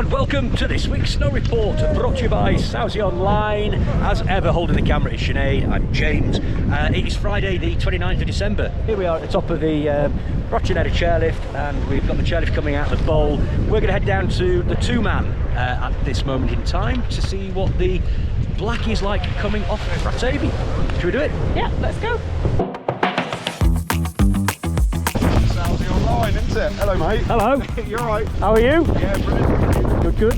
and welcome to this week's Snow Report, brought to you by Sauze Online. As ever, holding the camera is Sinead. I'm James. It is Friday the 29th of December. Here we are at the top of the Rochinetta chairlift, and we've got the chairlift coming out of the bowl. We're going to head down to the two-man at this moment in time to see what the black is like coming off Ratabi. Should we do it? Yeah, let's go. Sauze online, isn't it? Hello, mate. Hello. You're right. How are you? Yeah, brilliant. Good, good.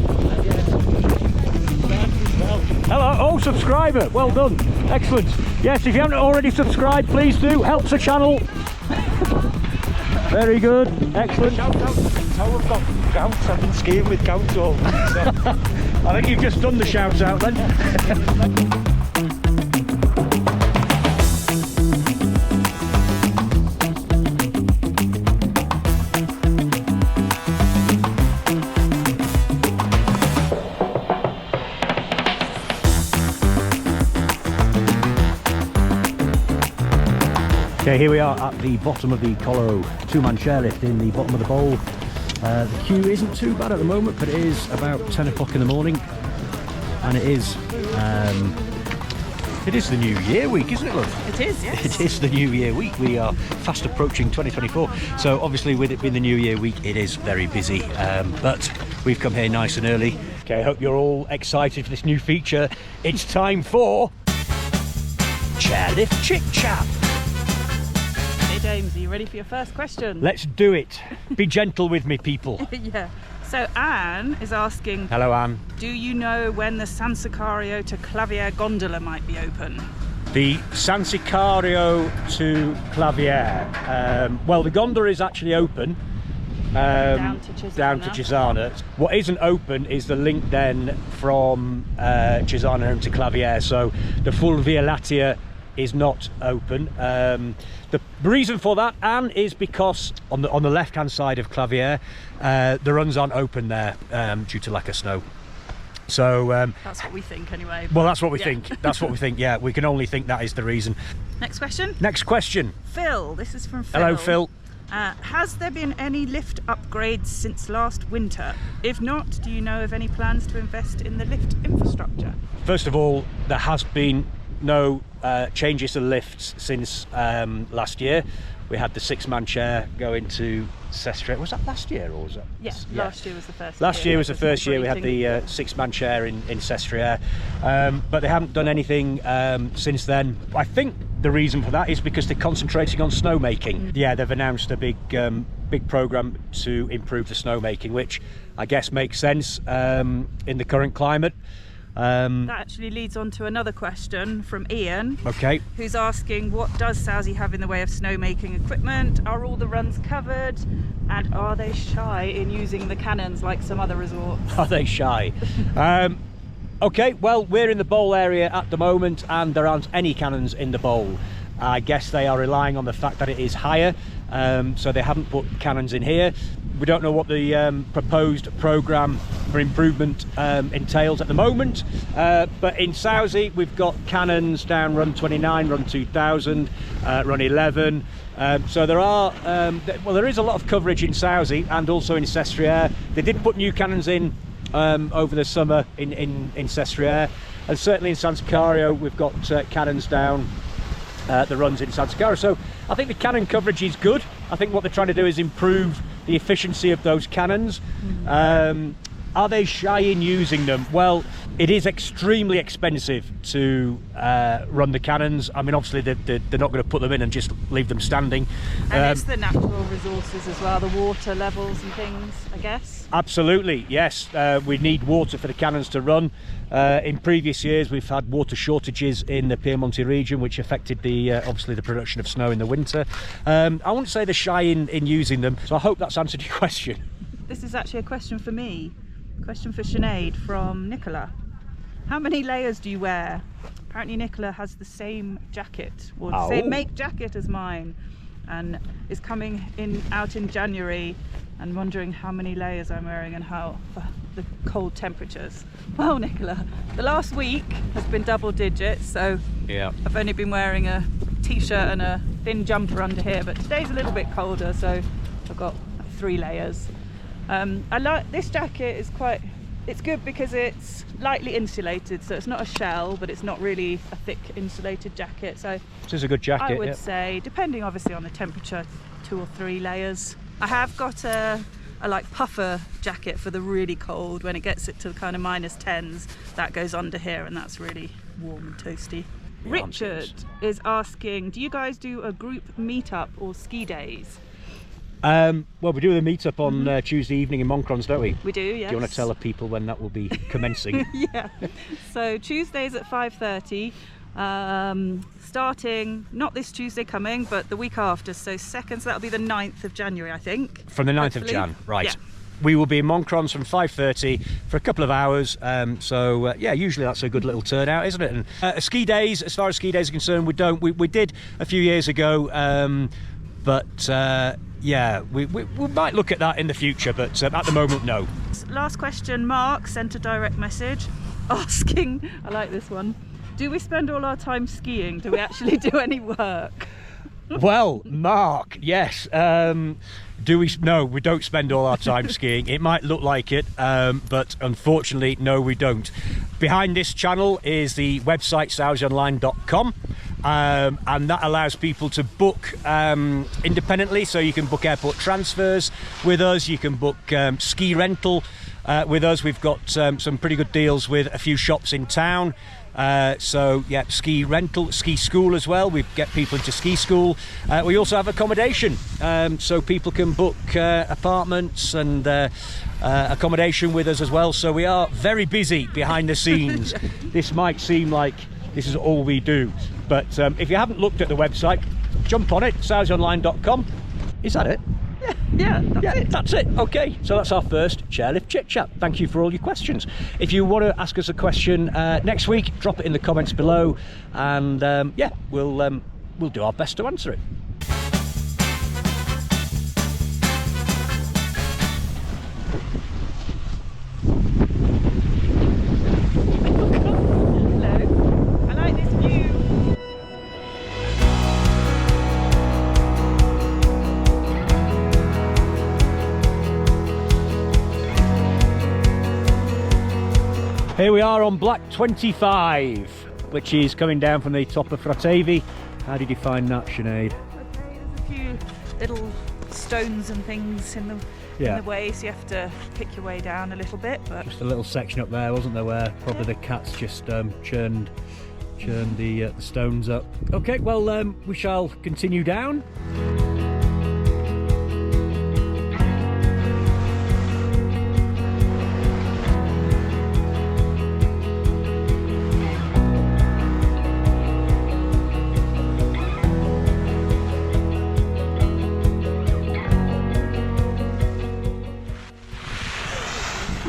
Hello, oh, subscriber, well done, excellent. Yes, if you haven't already subscribed, please do, helps the channel. Very good, excellent. Shout out, how I've got gout, I've been skiing with gout all week, so. I think you've just done the shout out then. Okay, here we are at the bottom of the Colo two-man chairlift in the bottom of the bowl. The queue isn't too bad at the moment, but it is about 10 o'clock in the morning, and it is the New Year week, isn't it, love? It is, yes. It is the New Year week. We are fast approaching 2024, so obviously with it being the New Year week, it is very busy, but we've come here nice and early. Okay, I hope you're all excited for this new feature. It's time for Chairlift Chit Chat. James, are you ready for your first question? Let's do it. Be gentle with me, people. Yeah. So Anne is asking, Hello, Anne. do you know when the San Sicario to Clavier gondola might be open? The San Sicario to Clavier. Well, the gondola is actually open. Down to Chisana. What isn't open is the link then from Chisana home to Clavier. So the full Via Lattea is not open. The reason for that, Anne, is because on the left hand side of Clavier, the runs aren't open there due to lack of snow. So that's what we think anyway. Well, that's what we think. That's what we think. Yeah, we can only think that is the reason. Next question. Next question. Phil, this is from Phil. Hello, Phil. Has there been any lift upgrades since last winter? If not, do you know of any plans to invest in the lift infrastructure? First of all, there has been no changes to lifts since last year. We had the six-man chair go into Sestriere. Was that last year or was that? Yes, yeah. Last year was the first Last year was the first year we had the six-man chair in Sestriere. But they haven't done anything since then. I think the reason for that is because they're concentrating on snowmaking. Yeah, they've announced a big programme to improve the snowmaking, which I guess makes sense in the current climate. That actually leads on to another question from Ian. Okay. Who's asking, what does Sauze have in the way of snowmaking equipment? Are all the runs covered? And are they shy in using the cannons like some other resorts? Are they shy? Okay, well, we're in the bowl area at the moment and there aren't any cannons in the bowl. I guess they are relying on the fact that it is higher, so they haven't put cannons in here. We don't know what the proposed programme for improvement entails at the moment, but in Sauze we've got cannons down run 29, run 2000, run 11, so there are, well, there is a lot of coverage in Sauze and also in Sestriere. They did put new cannons in over the summer in Sestriere, and certainly in San Sicario we've got cannons down the runs in San Sicario. So I think the cannon coverage is good. I think what they're trying to do is improve the efficiency of those cannons. Are they shy in using them? Well, it is extremely expensive to run the cannons. I mean, obviously they're not going to put them in and just leave them standing. And it's the natural resources as well, the water levels and things, I guess. Absolutely, yes. We need water for the cannons to run. In previous years we've had water shortages in the Piemonte region, which affected the obviously the production of snow in the winter. I wouldn't say they're shy in using them, so I hope that's answered your question. This is actually a question for me. Question for Sinead from Nicola. How many layers do you wear? Apparently Nicola has the same jacket, or the same make jacket as mine, and is coming out in January and wondering how many layers I'm wearing and how the cold temperatures. Well, Nicola, the last week has been double digits, so yeah, I've only been wearing a t-shirt and a thin jumper under here, but today's a little bit colder, so I've got 3 layers. I like this jacket. It's good because it's lightly insulated, so it's not a shell, but it's not really a thick insulated jacket. So this is a good jacket. I would say, depending obviously on the temperature, 2 or 3 layers. I have got a like puffer jacket for the really cold. When it gets it to kind of -10s, that goes under here, and that's really warm and toasty. Richard is asking, do you guys do a group meetup or ski days? Well, we do the meetup on Tuesday evening in Moncrons, don't we? We do, yes. Do you want to tell the people when that will be commencing? Yeah. So Tuesdays at 5:30, starting not this Tuesday coming, but the week after. So that'll be the 9th of January, I think. From the 9th of Jan, right. Yeah. We will be in Moncrons from 5:30 for a couple of hours. Yeah, usually that's a good little turnout, isn't it? And ski days, as far as ski days are concerned, we did a few years ago, yeah, we might look at that in the future, but at the moment, no. Last question, Mark sent a direct message asking, I like this one, do we spend all our time skiing? Do we actually do any work? Well, Mark, yes. No, we don't spend all our time skiing. It might look like it, but unfortunately, no, we don't. Behind this channel is the website sauzeonline.com. And that allows people to book independently, so you can book airport transfers with us, you can book ski rental with us. We've got some pretty good deals with a few shops in town. So yeah, ski rental, ski school as well. We get people into ski school. We also have accommodation, so people can book apartments and accommodation with us as well. So we are very busy behind the scenes. This might seem like this is all we do, but if you haven't looked at the website, jump on it, sauzeonline.com. Is that it? Yeah, that's it. Okay, so that's our first Chairlift Chit Chat. Thank you for all your questions. If you want to ask us a question next week, drop it in the comments below, and yeah, we'll do our best to answer it. Here we are on Black 25, which is coming down from the top of Fratavi. How did you find that, Sinead? Okay, there's a few little stones and things in the way, so you have to pick your way down a little bit. But just a little section up there, wasn't there, where probably the cats just churned the stones up. Okay, well, we shall continue down.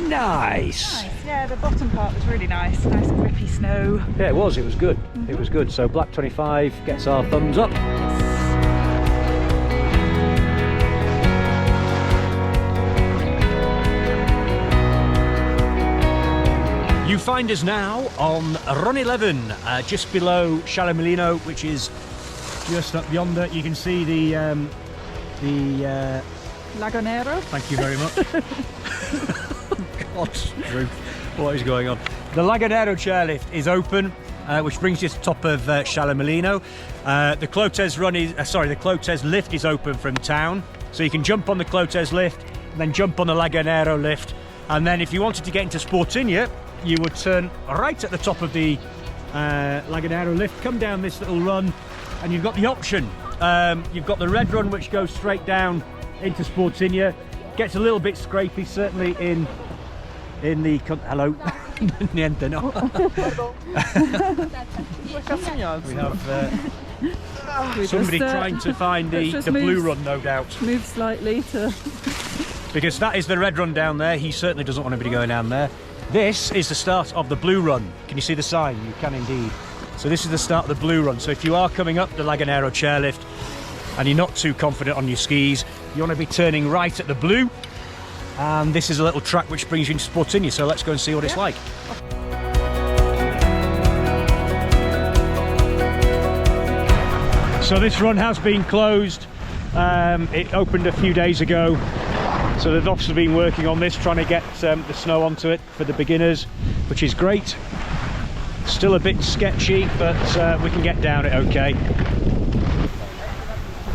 Nice. Yeah, the bottom part was really nice grippy snow. Yeah, it was good. It was good. So Black 25 gets our thumbs up. You find us now on Run 11, just below Chairlift, which is just up yonder. You can see the Lagonero. Thank you very much. God's truth, what is going on? The Lagonero chairlift is open, which brings you to the top of Chairlift. The Clotez lift is open from town, so you can jump on the Clotez lift, and then jump on the Lagonero lift, and then if you wanted to get into Sportinia, you would turn right at the top of the Lagonero lift, come down this little run, and you've got the option. You've got the red run, which goes straight down into Sportinia. Gets a little bit scrapey, certainly in the hello. Niente, no. We have somebody trying to find the blue run, no doubt. Move slightly to because that is the red run down there. He certainly doesn't want anybody going down there. This is the start of the blue run. Can you see the sign? You can indeed. So this is the start of the blue run. So if you are coming up the Lagonero chairlift and you're not too confident on your skis, you want to be turning right at the blue. And this is a little track which brings you into Sportinia, so let's go and see what it's like. So this run has been closed. It opened a few days ago. So they've obviously been working on this, trying to get the snow onto it for the beginners, which is great. Still a bit sketchy, but we can get down it okay.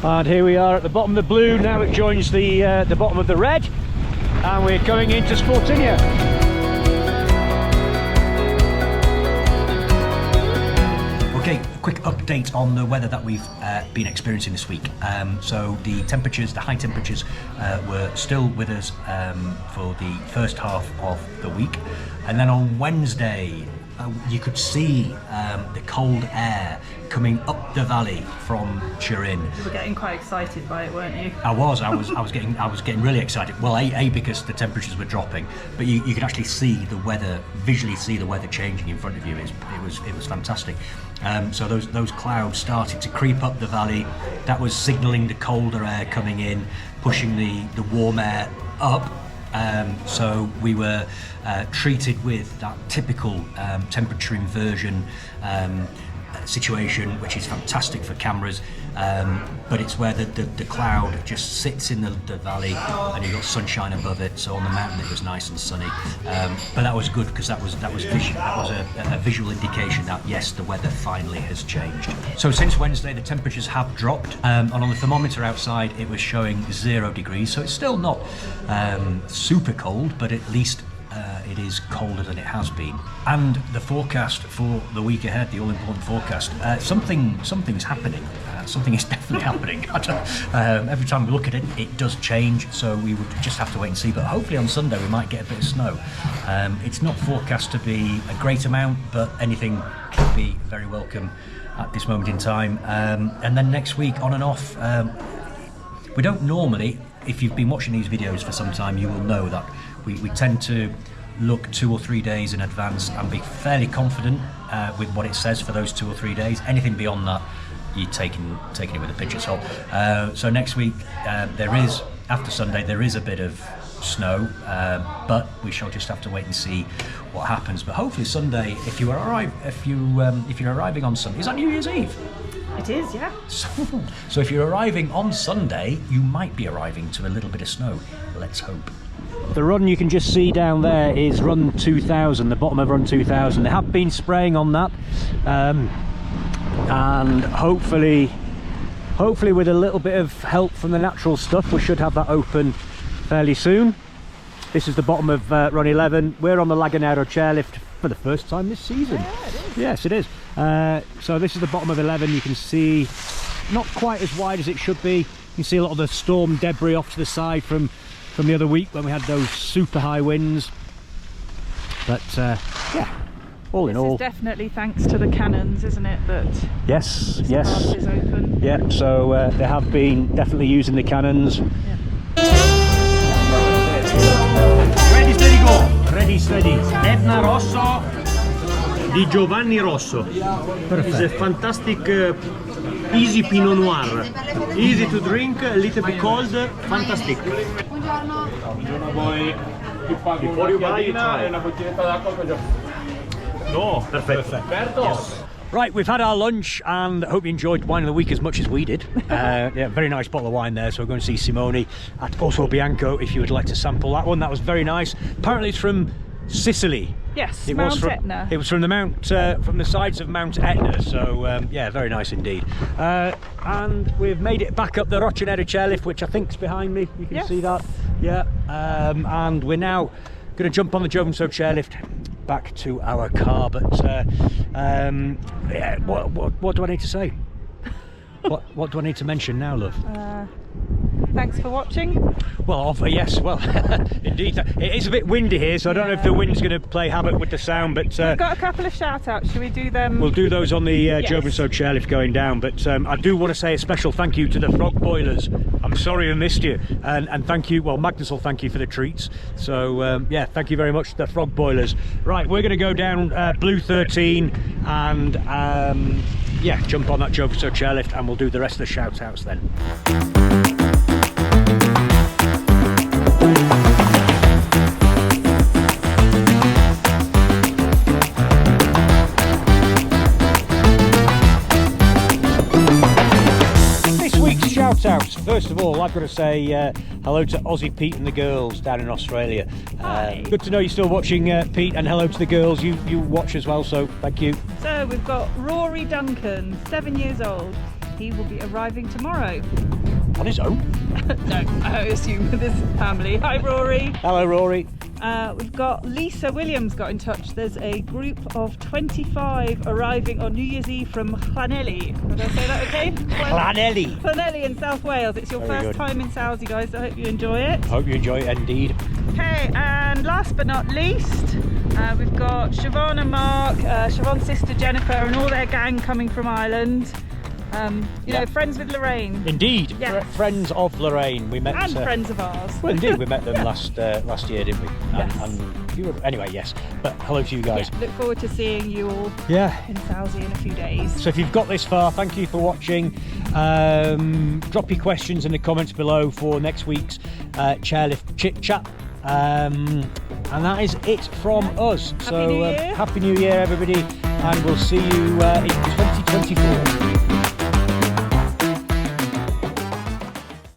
And here we are at the bottom of the blue. Now it joins the bottom of the red, and we're going into Sportinia. Okay, a quick update on the weather that we've been experiencing this week. So the temperatures, the high temperatures, were still with us for the first half of the week. And then on Wednesday, you could see the cold air coming up the valley from Turin. You were getting quite excited by it, weren't you? I was getting really excited. Well, a because the temperatures were dropping, but you could actually see the weather, visually see the weather changing in front of you. It was fantastic. So those clouds started to creep up the valley. That was signalling the colder air coming in, pushing the warm air up. So we were treated with that typical temperature inversion situation, which is fantastic for cameras, but it's where the cloud just sits in the valley and you've got sunshine above it. So on the mountain it was nice and sunny, but that was good because that was a visual indication that yes, the weather finally has changed. So since Wednesday the temperatures have dropped, and on the thermometer outside it was showing 0 degrees, so it's still not super cold, but at least it is colder than it has been. And the forecast for the week ahead, the all-important forecast, something's happening. Something is definitely happening. Every time we look at it, it does change, so we would just have to wait and see. But hopefully on Sunday we might get a bit of snow. It's not forecast to be a great amount, but anything could be very welcome at this moment in time. And then next week, on and off, we don't normally, if you've been watching these videos for some time, you will know that we tend to look 2 or 3 days in advance and be fairly confident with what it says for those 2 or 3 days. Anything beyond that, you're taking it with a pinch of salt. So next week, after Sunday, there is a bit of snow, but we shall just have to wait and see what happens. But hopefully Sunday, if you're arriving on Sunday, is that New Year's Eve? It is, yeah. So if you're arriving on Sunday, you might be arriving to a little bit of snow. Let's hope. The run you can just see down there is run 2000, the bottom of run 2000. They have been spraying on that, and hopefully with a little bit of help from the natural stuff, we should have that open fairly soon. This is the bottom of run 11. We're on the Lagunero chairlift for the first time this season. Yeah, it is. Yes, it is. So this is the bottom of 11. You can see not quite as wide as it should be. You can see a lot of the storm debris off to the side from the other week when we had those super high winds. But yeah, all in all, this is definitely thanks to the cannons, isn't it? That yes, this path is open. Yeah. So they have been definitely using the cannons. Yeah. Ready, steady, go! Ready, steady. Etna Rosso di Giovanni Rosso. It's a fantastic, easy Pinot Noir. Easy to drink, a little bit cold, fantastic. Before you buy, you try. No, perfect. Yes. Right, we've had our lunch and I hope you enjoyed Wine of the Week as much as we did. Yeah, very nice bottle of wine there, so we're going to see Simone at Osso Bianco if you would like to sample that one. That was very nice. Apparently it's from Sicily. Yes, It Mount was from, Etna. It was from the sides of Mount Etna, so yeah, very nice indeed. And we've made it back up the Rocinero chairlift, which I think is behind me. You can see that. Yeah, and we're now going to jump on the Jovenso chairlift back to our car. But yeah, what do I need to say? What do I need to mention now, love? Thanks for watching. Well, yes, well, indeed. It is a bit windy here, so I don't know if the wind's going to play havoc with the sound, but... We've got a couple of shout-outs. Should we do them? We'll do those on the Jovenso chairlift going down, but I do want to say a special thank you to the frog boilers. I'm sorry I missed you, and thank you, well, Magnus will thank you for the treats. So, yeah, thank you very much to the frog boilers. Right, we're going to go down Blue 13 and, yeah, jump on that Jovenso chairlift, and we'll do the rest of the shout-outs then. shout outs. First of all, I've got to say hello to Aussie Pete and the girls down in Australia. Hi. Good to know you're still watching, Pete, and hello to the girls. You watch as well, so thank you. So we've got Rory Duncan, 7 years old. He will be arriving tomorrow. On his own? No, I assume with his family. Hi Rory. Hello, Rory. We've got Lisa Williams got in touch. There's a group of 25 arriving on New Year's Eve from Llanelli. Did I say that okay? Llanelli. Llanelli in South Wales. It's your Very first good. time in Sauze, guys. I hope you enjoy it. Hope you enjoy it indeed. Okay, and last but not least, we've got Siobhan and Mark, Siobhan's sister Jennifer, and all their gang coming from Ireland. You know, friends with Lorraine. Indeed. Yes. Friends of Lorraine. We met. And friends of ours. Well, indeed, we met them last year, didn't we? Yes. And you were, anyway, yes. But hello to you guys. Yeah, look forward to seeing you all Yeah. in Sauze in a few days. So if you've got this far, thank you for watching. Drop your questions in the comments below for next week's Chairlift Chit Chat. And that is it from us. Happy New Year. Happy New Year, everybody, and we'll see you in 2024.